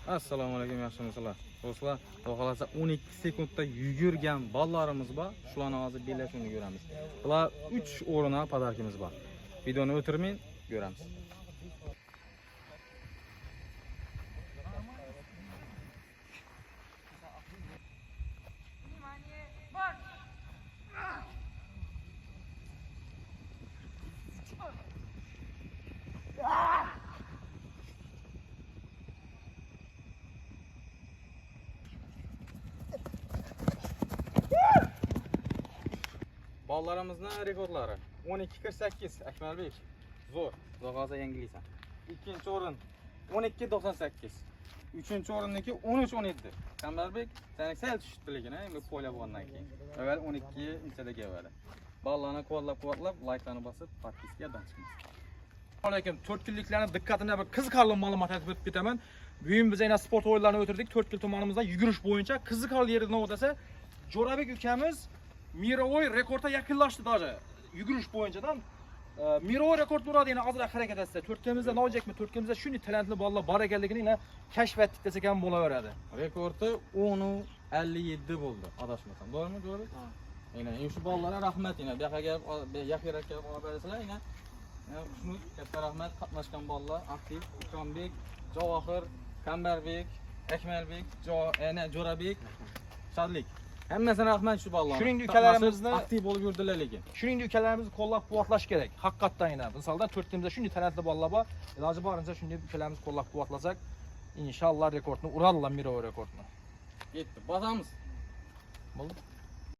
Assalomu alaykum, yaxshimisizlar? Do'stlar, xohlasa 12 sekundda yugurgan ballarimiz bor. Shularni hozir bellashuvini ko'ramiz. Bular 3 o'rinli podarkimiz bor. Videoni o'tirmang, ko'ramiz. Ballarımızın rekordları 12.48 Akmalbek. Zo'r. Zo'g'aza yangilaysan. Ikkinchi o'rin 12.98. Uchinchi o'rinniki 13.17. Akmalbek, seni sal tushdi lekin, endi qo'yla bo'lgandan keyin. Avval 12 inchada keladi. Ballarni quvvatlab, like'larni bosib, podpiskadan chiqamiz. Assalomu alaykum. 4 kunliklarning diqqatini bir qiziqarli ma'lumot aytib o'tib ketaman. Bugun biz yana sport o'yinlarini o'tirdik. 4 kun tumanimizda yugurish bo'yicha qiziqarli yerdan o'tasa, Jo'rabek ukamiz mirovoy rekordga yaqinlashdi даже. Yugurish bo'yichadan mirovoy rekord uradini ozroq harakat etsa, Turkiyamizda nojakmi? Turkiyamizda shunday talantli bolalar bor ekanligini kashf etdik desak ham bo'laveradi. Rekordi 10.57 bo'ldi, adashmasam. To'g'rimi, Jo'rabek? Ha. Yana shu bolalarga rahmat, yana bu yoqqa yaqinroqqa olib bersizlar, yana Xushnud, katta rahmat. Qatnashgan bolalar aktiv, Ikrombek, Javohir, Kambarbek, Akmalbek, Jo'rabek, Shodlik. Hammasine rahmat şu bolalar. Shuningdek ukalarimizni aktiv bo'lib yurdilar lekin. Shuningdek ukalarimizni qo'llab-quvvatlash kerak. Haqiqatdan yana. Misolda Turkiyamizda shunday talantli bolalar bor. Iloji boricha shunday ukalarimizni qo'llab-quvvatlasak, inshaalloh rekordni uradilar, mirovoy rekordni. Yetdi. Bosamiz. Bo'ldi.